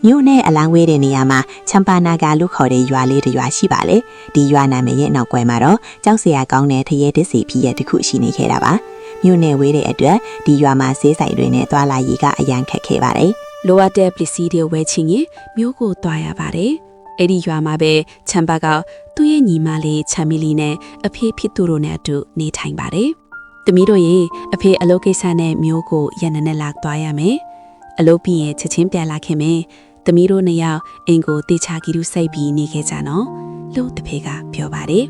မြို့နဲ့အလောင်းဝဲတဲ့နေရာမှာချမ်ပါနာကလို့ခေါ်တဲ့ရွာလေးတစ်ရွာရှိပါလေဒီရွာနာမည်ရဲ့နောက်ကွယ်မှာတော့ကြောက်စရာကောင်းတဲ့ထရဲတစ်စီဖြစ်ရတစ်ခုရှိနေခဲ့တာပါမြို့နယ်ဝေးတဲ့အတွက်ဒီရွာမှာဆေးဆိုင်တွေနဲ့သွာလာရေးကအရန်ခက်ခဲပါတယ်လိုအပ်တဲ့ပစ္စည်းတွေဝယ်ချင်ရင်မြို့ကိုသွားရပါတယ်အဲ့ဒီရွာမှာပဲချမ်ပါကသူ့ရဲ့ညီမလေးချမ်မီလီနဲ့အဖေဖြစ်သူတို့နဲ့အတူနေထိုင်ပါတယ်တမီးတို့ရေအဖေအလုပ်ကိစ္စနဲ့မြို့ကိုရန်နဲ့လာသွားရမယ်အလုပ်ပြီးရင်ချက်ချင်းပြန်လာခင်မယ်တမီးတို့နှစ်ယောက်အင်ကိုတေချာကီတူစိတ်ပြီးနေခဲ့ကြနော်လို့တဖေကပြောပါတယ်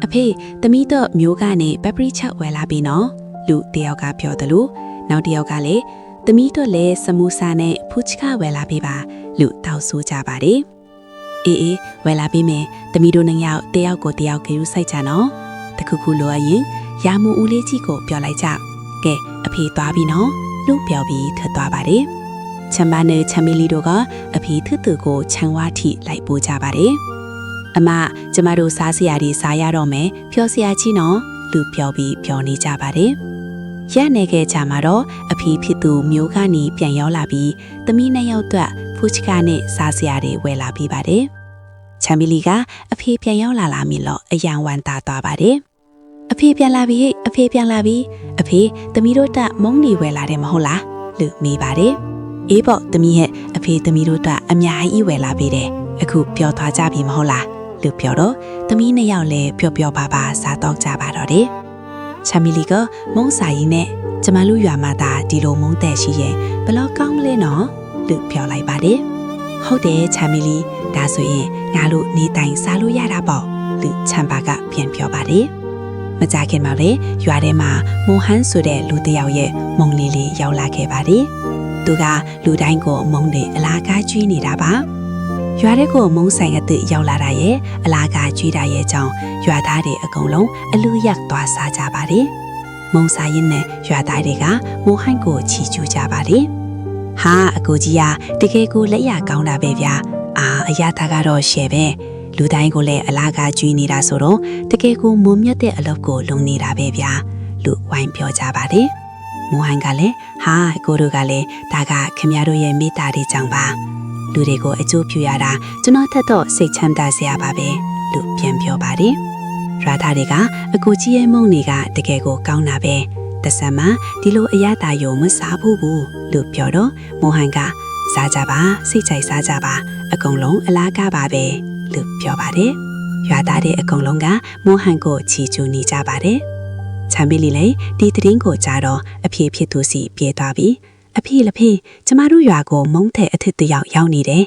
အဖေတမီးတော့မျိုးကနေပပရိချက်ဝယ်လာပြီနော်လူတယောက်ကပြောတယ်လို့နောက်တယောက်ကလည်းတမီးတို့လည်းစမူစာနဲ့ဖူချကဝယ်လာပြီပါလူတောက်ဆိုကြပါတယ်အေးဝယ်လာပြီမယ်တမီးတို့နှစ်ယောက်တယောက်ကိုတယောက်ကီတူစိတ်ကြနော်တခုခုလိုအရင်ရာမူဦးလေးကြီးကိုပြောလိုက်ကြကဲအဖေသွားပြီနော်လို့ပြောပြီးထွက်သွားပါတယ်ချမ်ဘာနဲ့ချမ်မီလီတို့ကအဖေထသူကိုခြံဝါထိလိုက်ပို့ကြပါတယ်အမကျမတို့စားစရာတွေစားရတော့မယ်ဖြောစရာကြီးနော်လူပြောပြီးပြောနေကြပါတယ်ရနေခဲ့ကြမှာတော့အဖေဖြစ်သူမျိုးကနေပြန်ရောက်လာပြီးသမီးနှစ်ယောက်အတွက်ဖူချကာနဲ့စားစရာတွေဝယ်လာပြီးပါတယ်ချမ်မီလီကအဖေပြန်ရောက်လာမြင်လို့အယံဝမ်းသာသွားပါတယ်အဖေပြန်လာပြီအဖေပြန်လာပြီအဖေသမီးတို့တက်မုန်းနေဝယ်လာတယ်မဟုတ်လားလူမေးပါတယ်အေးပေါ့သမီးရဲ့အဖေသမီးတို့တက်အများကြီးဝယ်လာပေးတယ်အခုပြောသွားကြပြီမဟုတ်လားလူပြောတော့သမီးနှစ်ယောက်လည်းပျော်ပျော်ပါပါစားတော့ကြပါတော့တယ်ချမ်မီလီကမုန်းစာရင်းနဲ့ကျမလူရွာမှာဒါဒီလိုမုန်းတဲ့ရှိရင်ဘလို့ကောင်းမလဲနော်လူပြောလိုက်ပါတယ်ဟုတ်တယ်ချမ်မီလီဒါဆိုရင်ငါတို့နေတိုင်စားလို့ရတာပေါ့လူချမ်ပါကပြန်ပြောပါတယ်မကြခင်မှာလေရွာထဲမှာမိုဟန်ဆိုတဲ့လူတစ်ယောက်ရဲ့မုံလေးလေးရောက်လာခဲ့ပါတယ်။သူကလူတိုင်းကိုမုံတွေအလားကားကျွေးနေတာပါ။ရွာထဲကိုမုံဆိုင်အသစ်ရောက်လာတာရဲ့အလားကားကျွေးတာရဲ့ကြောင့်ရွာသားတွေအကုန်လုံးအလူရက်သွားစားကြပါတယ်။မုံစားရင်နဲ့ရွာသားတွေကမိုဟန်ကိုချီကျူးကြပါတယ်။ဟာအကိုကြီးကတကယ်ကိုလက်ရကောင်းတာပဲဗျာ။အရာသားကတော့ရှယ်ပဲ။လူတိုင်းကိုလည်းအလားကားကျွေးနေတာဆိုတော့တကယ်ကိုမုံမြတ်တဲ့အလုပ်ကိုလုပ်နေတာပဲဗျာလူဝိုင်းပြောကြပါတယ်မိုဟန်ကလည်းဟာကိုတို့ကလည်းဒါကခင်ဗျားတို့ရဲ့မိသားတွေကြောင့်ပါလူတွေကိုအကျိုးပြုရတာကျွန်တော်ထက်တော့စိတ်ချမ်းသာစရာပါပဲလူပြန်ပြောပါတယ်ရာသားတွေကအကိုကြီးရဲ့မုံတွေကတကယ်ကိုကောင်းတာပဲတဆမ်းမဒီလိုအရသာယုံမစားဘူးလူပြောတော့မိုဟန်ကစားကြပါစိတ်ကြိုက်စားကြပါအကုန်လုံးအလားကားပါပဲလူပြောပါတယ်ရွာသားတဲ့အကုန်လုံးကမိုဟန်ကိုချီကျူးနေကြပါတယ်ချမ်ဘီလီလည်းဒီသတင်းကိုကြားတော့အဖေဖြစ်သူစီပြေးသွားပြီးအဖေလဖေကျမတို့ရွာကိုမုန်းတဲ့အထစ်တယောက်ရောက်နေတယ်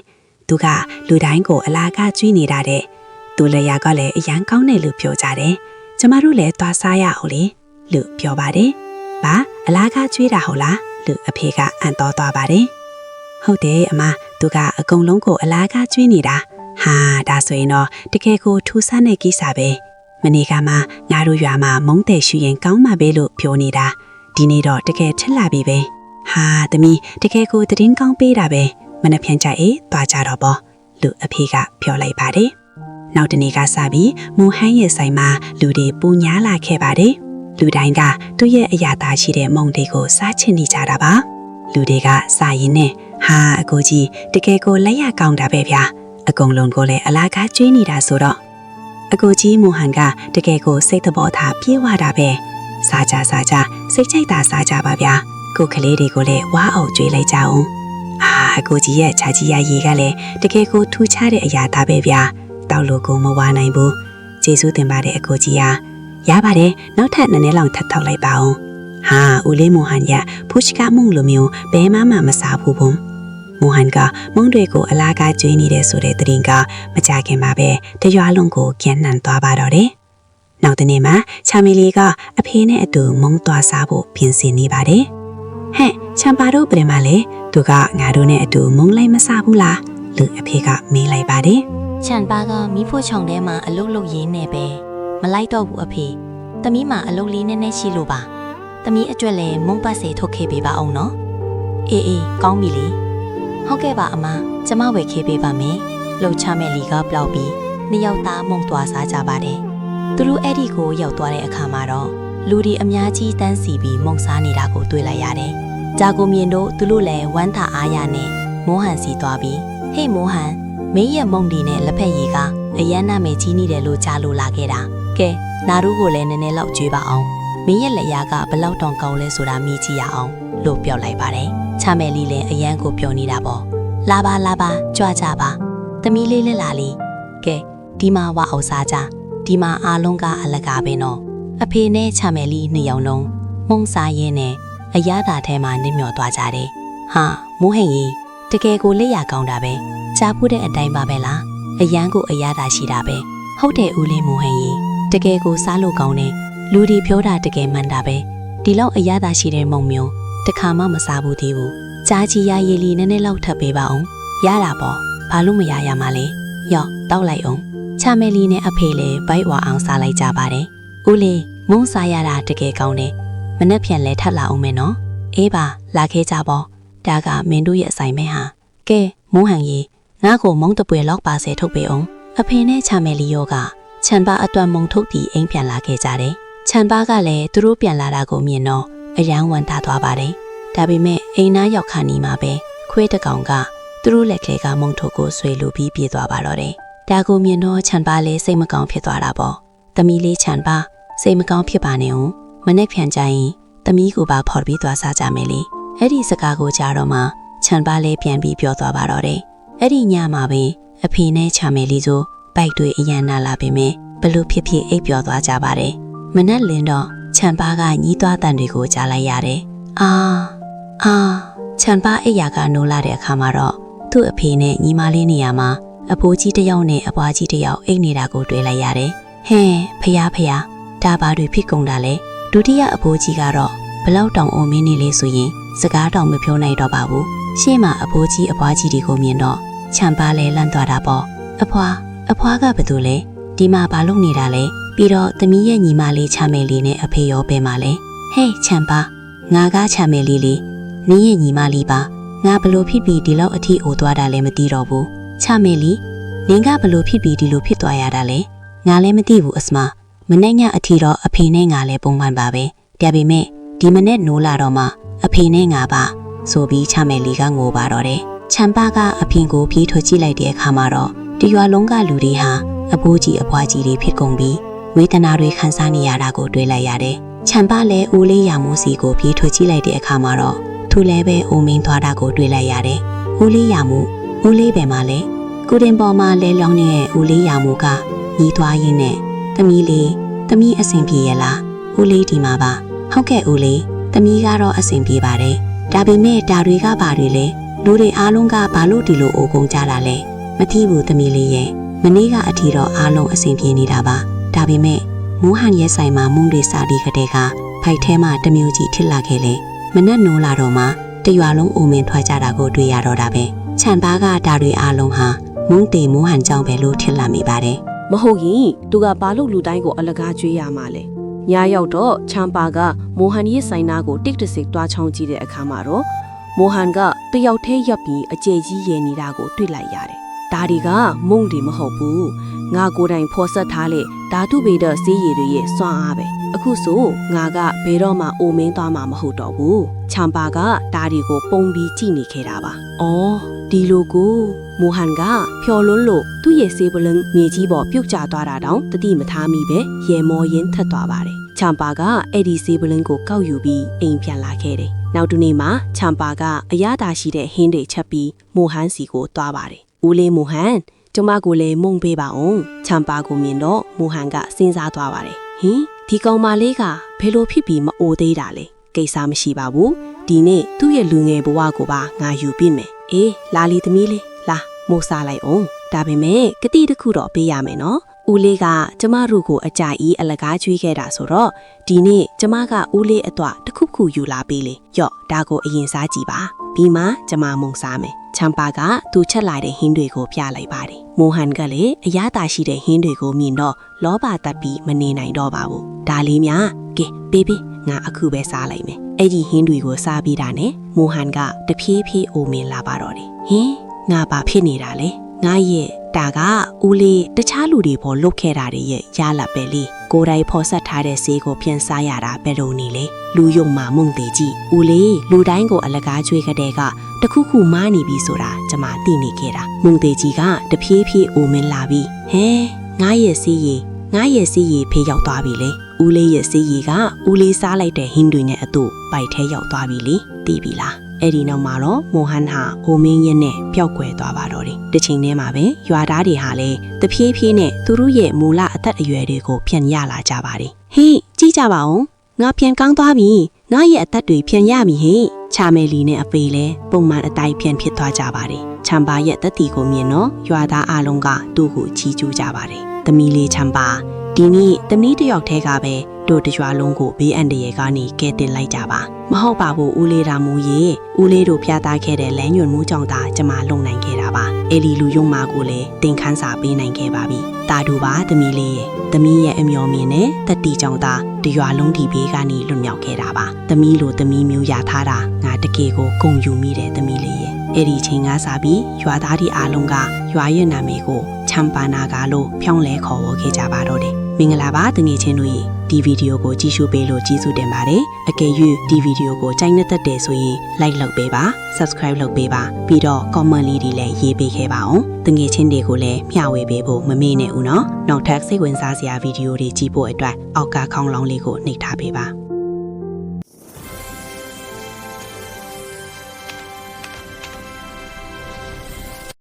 သူကလူတိုင်းကိုအလားကားကျွေးနေတာတဲ့သူလည်းရကလည်းအရန်ကောင်းတယ်လို့ပြောကြတယ်ကျမတို့လည်းသွားစားရအောင်လေလူပြောပါတယ်ဘာအလားကားကျွေးတာဟုတ်လားလူအဖေကအံ့တော်သွားပါတယ်ဟုတ်တယ်အမသူကအကုန်လုံးကိုအလားကားကျွေးနေတာဟာဒါဆိုရင်တော့တကယ်ကိုထူးဆန်းတဲ့ကိစ္စပဲမနေ့ကမှငါတို့ရွာမှာမုန်းတဲ့ရှူရင်ကောင်းမှာပဲလို့ပြောနေတာဒီနေ့တော့တကယ်ထက်လာပြီပဲဟာသမီးတကယ်ကိုသတင်းကောင်းပေးတာပဲမနှက်ဖြန်ကြသွားကြတော့ပေါ့လူအဖေကပြောလိုက်ပါတယ်နောက်တနေ့ကစပြီးမူဟန်ရဲ့ဆိုင်မှာလူတွေပူညာလာခဲ့ပါတယ်လူတိုင်းကသူ့ရဲ့အရာသားရှိတဲ့မုံတွေကိုစားချင်နေကြတာပါလူတွေကစားရင်းနဲ့ဟာအကိုကြီးတကယ်ကိုလက်ရကောင်းတာပဲဗျာအကုန်လုံးကိုလည်းအလားကားကျွေးနေတာဆိုတော့အကိုကြီးမိုဟန်ကတကယ်ကိုစိတ်သဘောထားပြေဝတာပဲစားကြစိတ်ကြိုက်တာစားကြပါဗျာကိုကလေးတွေကိုလည်းဝါအောင်ကျွေးလိုက်ကြအောင်အကိုကြီးရဲ့ခြာကြီးရရေကလည်းတကယ်ကိုထူးခြားတဲ့အရာသားပဲဗျာတောက်လို့ကိုမဝါနိုင်ဘူးကျေးဇူးတင်ပါတယ်အကိုကြီးရပါတယ်နောက်ထပ်နည်းနည်းလောက်ထပ်ထောက်လိုက်ပါအောင်ဟာဦးလေးမိုဟန်ရဖူးချကမုံလိုမျိုးဘဲမစားဘူးဘုံမိုဟန်ကမုံတွေကိုအလားကားကျွေးနေတဲ့ဆိုတဲ့သတင်းကမကြခင်မှာပဲတရွာလုံးကိုကျန်းနံသွားပါတော့တယ်။နောက်တနေ့မှာချာမီလီကအဖေနဲ့အတူမုံသွားစားဖို့ပြင်ဆင်နေပါတယ်။ဟဲ့ချမ်ပါတို့ပြင်မလဲသူကငါတို့နဲ့အတူမုံလိုက်မစားဘူးလားလူအဖေကမေးလိုက်ပါတယ်။ချမ်ပါကမီးဖိုးချောင်ထဲမှာအလုတ်လုတ်ရင်းနေပဲမလိုက်တော့ဘူးအဖေ။သမီးမှာအလုတ်လေးနည်းနည်းရှိလို့ပါ။သမီးအတွက်လည်းမုံပတ်စေထုတ်ခဲ့ပေးပါအောင်နော်။အေးကောင်းပြီလေ။ဟုတ်ကဲ့ပါအမကျမဝယ်ခေးပေးပါမယ်လှုပ်ချမဲ့လီကပလောက်ပြီးနှစ်ယောက်သားမုံသွားစားကြပါတယ်သူတို့အဲ့ဒီကိုရောက်သွားတဲ့အခါမှာတော့လူဒီအများကြီးတန်းစီပြီးမုံစားနေတာကိုတွေ့လိုက်ရတယ်ဂျာကိုမြင်တို့သူတို့လည်းဝမ်းသာအားရနဲ့ မိုးဟန်စီသွားပြီးဟေ့မိုးဟန်မင်းရဲ့မုံဒီနဲ့လက်ဖက်ရည်ကအရန်နာမယ်ကြီးနေတယ်လို့ကြားလို့လာခဲ့တာကဲနာတို့ကိုလည်းနည်းနည်းလောက်ကြွေးပါအောင်မင်းရဲ့လက်ရာကဘလောက်တောင်ကောင်းလဲဆိုတာမြည်ကြည့်ရအောင်လို့ပြောလိုက်ပါတယ်ချမယ်လီလည်းအရန်ကိုပြောနေတာပေါ့လာပါကြွကြပါသမီးလေးလက်လာလီကဲဒီမှာဝအောင်စားကြဒီမှာအားလုံးကအလကားပဲနော်အဖေနဲ့ချမယ်လီနှစ်ယောက်လုံးမုံစားရင်းနဲ့အရသာထဲမှာနစ်မျောသွားကြတယ်ဟာမိုးဟင်ကြီးတကယ်ကိုလက်ရကောင်းတာပဲကြားဖို့တဲ့အတိုင်းပါပဲလားအရန်ကိုအရသာရှိတာပဲဟုတ်တယ်ဦးလေးမိုးဟင်ကြီးတကယ်ကိုစားလို့ကောင်းတယ်လူဒီပြောတာတကယ်မှန်တာပဲဒီလောက်အရသာရှိတဲ့မုံမျိုးတခါမှမစားဘူးသေးဘူးကြားကြီးရရည်လီနည်းနည်းလောက်ထပ်ပေးပါအောင်ရတာပေါ့ဘာလို့မရရမှာလဲယော့တောက်လိုက်အောင်ချမယ်လီနဲ့အဖေလည်းဘိုက်ဝါအောင်စားလိုက်ကြပါတယ်ဦးလေးမုံစားရတာတကယ်ကောင်းတယ်မနှက်ဖြန်လဲထပ်လာအောင်မယ်နော်အေးပါလာခဲ့ကြပေါ့ဒါကမင်းတို့ရဲ့အဆိုင်မဲဟာကဲမိုးဟန်ကြီးငါ့ကိုမုံတပွေလောက်ပါစေထုတ်ပေးအောင်အဖေနဲ့ချမယ်လီယောကချန်ပါအတွက်မုံထုတ်ပြီးအိမ်ပြန်လာခဲ့ကြတယ်ချန်ပါကလည်းသူတို့ပြန်လာတာကိုမြင်တော့အယမ်းဝမ်းသာသွားပါတယ်ဒါပေမဲ့အိမ်သားရောက်ခါနီမှာပဲခွေးတကောင်ကသူတို့လက်ကလေးကမုံထုတ်ကိုဆွေလူပြီးပြေးသွားပါတော့တယ်ဒါကိုမြင်တော့ချန်ပါလည်းစိတ်မကောင်းဖြစ်သွားတာပေါ့သမီးလေးချန်ပါစိတ်မကောင်းဖြစ်ပါနဲ့ဦးမနေ့ဖြန်ကြရင်သမီးကိုပါဖော်ပြီးသွားစားကြမယ်လေအဲ့ဒီစကားကိုကြားတော့မှချန်ပါလည်းပြန်ပြီးပြောသွားပါတော့တယ်အဲ့ဒီညမှာပဲအဖေနဲ့ချမယ်လီဆိုဘိုက်တွေအရန်နာလာပေမဲ့ဘလို့ဖြစ်ဖြစ်အိပ်ပျော်သွားကြပါတယ်မနက်လင်းတော့ချန်ပါကညီးသွားတန်တွေကိုကြားလိုက်ရတယ်အာချန်ပါအိပ်ရာကနိုးလာတဲ့အခါမှာတော့သူ့အဖေနဲ့ညီမလေးနေရာမှာအဖိုးကြီးတစ်ယောက်နဲ့အဖွားကြီးတစ်ယောက်အိပ်နေတာကိုတွေ့လိုက်ရတယ်ဟဲဖယားဒါဘာတွေဖြစ်ကုန်တာလဲဒုတိယအဖိုးကြီးကတော့ဘလောက်တောင်အုံမင်းနေလေဆိုရင်စကားတောင်မပြောနိုင်တော့ပါဘူးရှေ့မှာအဖိုးကြီးအဖွားကြီးတွေကိုမြင်တော့ချန်ပါလဲလန့်သွားတာပေါ့အဖွားကဘာလို့လဲဒီမှာဘာလုပ်နေတာလဲပြီးတော့သမီးရဲ့ညီမလေးချမယ်လေးနဲ့အဖေရောပဲမှာလဲဟေးချန်ပါငါကချမယ်လေးလေးနင်းရဲ့ညီမလေးပါငါဘလို့ဖြစ်ပြီးဒီလောက်အထိအိုသွားတာလဲမသိတော့ဘူးချမယ်လေးနင်းကဘလို့ဖြစ်ပြီးဒီလိုဖြစ်သွားရတာလဲငါလည်းမသိဘူးအစမမနေ့ညအထိတော့အဖေနဲ့ငါလည်းပုံမှန်ပါပဲဒါပေမဲ့ဒီမနေ့နိုးလာတော့မှအဖေနဲ့ငါပါဆိုပြီးချမယ်လေးကငိုပါတော့တယ်ချန်ပါကအဖေကိုပြေးထွက်ကြည့်လိုက်တဲ့အခါမှာတော့ဒီရွာလုံးကလူတွေဟာအဖိုးကြီးအဖွားကြီးတွေဖြစ်ကုန်ပြီးဝေဒနာတွေခံစားနေရတာကိုတွေ့လိုက်ရတယ်ချန်ပါလည်းဦးလေးရမိုးစီကိုပြေးထွက်ကြည့်လိုက်တဲ့အခါမှာတော့သူလည်းပဲအိုမင်းသွားတာကိုတွေ့လိုက်ရတယ်ဦးလေးရမိုးဦးလေးပဲမှာလဲကုတင်ပေါ်မှာလဲလောင်းနေတဲ့ဦးလေးရမိုးကညီးသွားရင်းနဲ့သမီးလေးသမီးအဆင်ပြေရဲ့လားဦးလေးဒီမှာပါဟုတ်ကဲ့ဦးလေးသမီးကတော့အဆင်ပြေပါတယ်ဒါပေမဲ့ဒါတွေကဘာတွေလဲလူတွေအားလုံးကဘာလို့ဒီလိုအိုကုန်ကြတာလဲမသိဘူးသမီးလေးရဲ့မနေ့ကအထီတော့အားလုံးအဆင်ပြေနေတာပါဒါပေမဲ့မိုးဟန်ရဲ့ဆိုင်မှာမုံတွေစားပြီးကတည်းကဖိုက်ထဲမှာတမျိုးကြီးထစ်လာခဲ့လေမနက်နိုးလာတော့မှတရွာလုံးအိုမင်းထွက်ကြတာကိုတွေ့ရတော့တာပဲချန်ပါကဒါတွေအားလုံးဟာမုံတေမိုးဟန်ကြောင့်ပဲလို့ထစ်လာမိပါတယ်မဟုတ်ရင်သူကဘာလို့လူတိုင်းကိုအလကားကျွေးရမှာလဲညရောက်တော့ချမ်ပါကမိုဟန်ရဲ့ဆိုင်နာကိုတစ်တစစ်တွားချောင်းကြည့်တဲ့အခါမှာတော့မိုဟန်ကတယောက်ထဲရပ်ပြီးအကျယ်ကြီးရဲနေတာကိုတွေ့လိုက်ရတယ်ဒါတွေကမုံတွေမဟုတ်ဘူးငါကိုယ်တိုင်ဖော်ဆက်ထားတဲ့ဓာတုဗေဒဈေးရည်တွေရဲ့စွမ်းအားပဲအခုဆိုငါကဘယ်တော့မှအိုမင်းသွားမှာမဟုတ်တော့ဘူးချမ်ပါကဒါတွေကိုပုံပြီးကြည့်နေခဲ့တာပါအော်ဒီလိုကိုမိုဟန်ကဖျော်လွန်းလို့သူ့ရဲ့ဆေးပလင်းမြေကြီးပေါ်ပြုတ်ကျသွားတာတောင်တတိမထားမိပဲရေမောရင်းထက်သွားပါတယ်ချမ်ပါကအဲ့ဒီဆေးပလင်းကိုကောက်ယူပြီးအိမ်ပြန်လာခဲ့တယ်နောက်တစ်နေ့မှာချမ်ပါကအရသာရှိတဲ့ဟင်းတွေချက်ပြီးမိုဟန်စီကိုသွားပါတယ်ဦးလေးမိုဟန်ကျမကိုလည်းမုံပေးပါအောင်ချမ်ပါကိုမြင်တော့မိုဟန်ကစဉ်းစားသွားပါတယ်ဟင်ဒီကောင်မလေးကဘယ်လိုဖြစ်ပြီးမအိုသေးတာလဲကိစ္စမရှိပါဘူးဒီနေ့သူ့ရဲ့လူငယ်ဘဝကိုပါငါယူပြမယ်အေးလာလီသမီးလေးလာမိုးစားလိုက်အောင်ဒါပေမဲ့ကတိတစ်ခုတော့ပေးရမယ်နော်ဦးလေးကကျမတို့ကိုအကြိုက်အလကားကျွေးခဲ့တာဆိုတော့ဒီနေ့ကျမကဦးလေးအတော့တစ်ခုယူလာပေးလေယော့ဒါကိုအရင်စားကြည့်ပါပြီးမှကျမမုံစားမယ်ချမ်ပါကသူချက်လာတဲ့ဟင်းတွေကိုပြလိုက်ပါတယ်မိုဟန်ကလည်းအရသာရှိတဲ့ဟင်းတွေကိုမြင်တော့လောဘတက်ပြီးမနေနိုင်တော့ပါဘူးဒါလေးများကဲပေးငါအခုပဲစားလိုက်မယ်အဲ့ဒီဟင်းတွေကိုစားပြီးတာနဲ့မိုဟန်ကတဖြည်းဖြည်းအိုမင်းလာပါတော့တယ်ဟင်ငါဘာဖြစ်နေတာလဲငါရဲ့ ဒါကဦးလေးတခြားလူတွေပေါ်လုတ်ခဲ့တာတွေရဲ့ရလာပဲလေကိုယ်တိုင်ဖော်ဆက်ထားတဲ့ဆေးကိုပြန်စားရတာပဲလို့နေလေလူယုံမှာမုံသေးကြီးဦးလေးလူတိုင်းကိုအလကားကျွေးကြတဲ့ကတခုခုမားနေပြီဆိုတာကျမသိနေခဲ့တာမုံသေးကြီးကတဖြည်းဖြည်းအိုမင်းလာပြီးဟဲငါရဲ့ဆေးရည်ဖေးရောက်သွားပြီလေဦးလေးရဲ့ဆေးရည်ကဦးလေးစားလိုက်တဲ့ဟင်းတွေနဲ့အတူပိုက်ထဲရောက်သွားပြီလေသိပြီလားအဲ့ဒီနောက်မှာတော့မိုဟန်ဟာဟိုမင်းရဲ့နဲ့ပျောက်ကွယ်သွားပါတော့တယ်တစ်ချိန်တည်းမှာပဲရွာသားတွေဟာလည်းတဖြည်းဖြည်းနဲ့သူတို့ရဲ့မူလအသက်အရွယ်တွေကိုပြန်ရလာကြပါတယ်ဟေးကြည့်ကြပါဦးငါပြန်ကောင်းသွားပြီငါရဲ့အသက်တွေပြန်ရပြီဟေ့ချာမယ်လီနဲ့အဖေလည်းပုံမှန်အတိုင်းပြန်ဖြစ်သွားကြပါတယ်ချမ်ပါရဲ့တက်တီကိုမြင်တော့ရွာသားအလုံးကသူ့ကိုချီးကျူးကြပါတယ်သမီးလေးချမ်ပါဒီနေ့သမီးတစ်ယောက်တည်းကပဲတို့တရွာလုံးကိုဘေးအန္တရာယ်ကနေကဲတင်လိုက်ကြပါမဟုတ်ပါဘူးဦးလေးရာမူရေဦးလေးတို့ဖျားသားခဲ့တဲ့လမ်းညွန်မှုကြောင့်သာကျမလုံနိုင်ခဲ့တာပါအဲ့ဒီလူယုံမာကိုလည်းတင်ခန်းစာပေးနိုင်ခဲ့ပါပြီတာတူပါသမီးလေးရဲ့သမီးရဲ့အမျော်မြင်နဲ့တက်တီကြောင့်သာတရွာလုံးဒီဘေးကနေလွတ်မြောက်ခဲ့တာပါသမီးလိုသမီးမျိုးရထားတာငါတကယ်ကိုဂုဏ်ယူမိတယ်သမီးလေးရဲ့အဲ့ဒီချိန်ကစားပြီးရွာသားတွေအားလုံးကရွာရဲ့နာမည်ကိုချမ်ပါနာကလို့ဖြောင်းလဲခေါ်ဝေါ်ခဲ့ကြပါတော့တယ်မင်္ဂလာပါတငယ်ချင်းတို့ဒီဗီဒီယိုကိုကြည့်ရှုပေးလို့ကျေးဇူးတင်ပါတယ်အကယ်၍ဒီဗီဒီယိုကိုကြိုက်နှစ်သက်တယ်ဆိုရင် like လုပ်ပေးပါ subscribe လုပ်ပေးပါပြီးတော့ comment လေးတွေလည်းရေးပေးခဲ့ပါအောင်တငယ်ချင်းတွေကိုလည်းမျှဝေပေးဖို့မမေ့နဲ့ဦးနော်နောက်ထပ်စိတ်ဝင်စားစရာဗီဒီယိုတွေကြည့်ဖို့အတွက်အောက်ကခေါင်းလောင်းလေးကိုနှိပ်ထားပေးပါ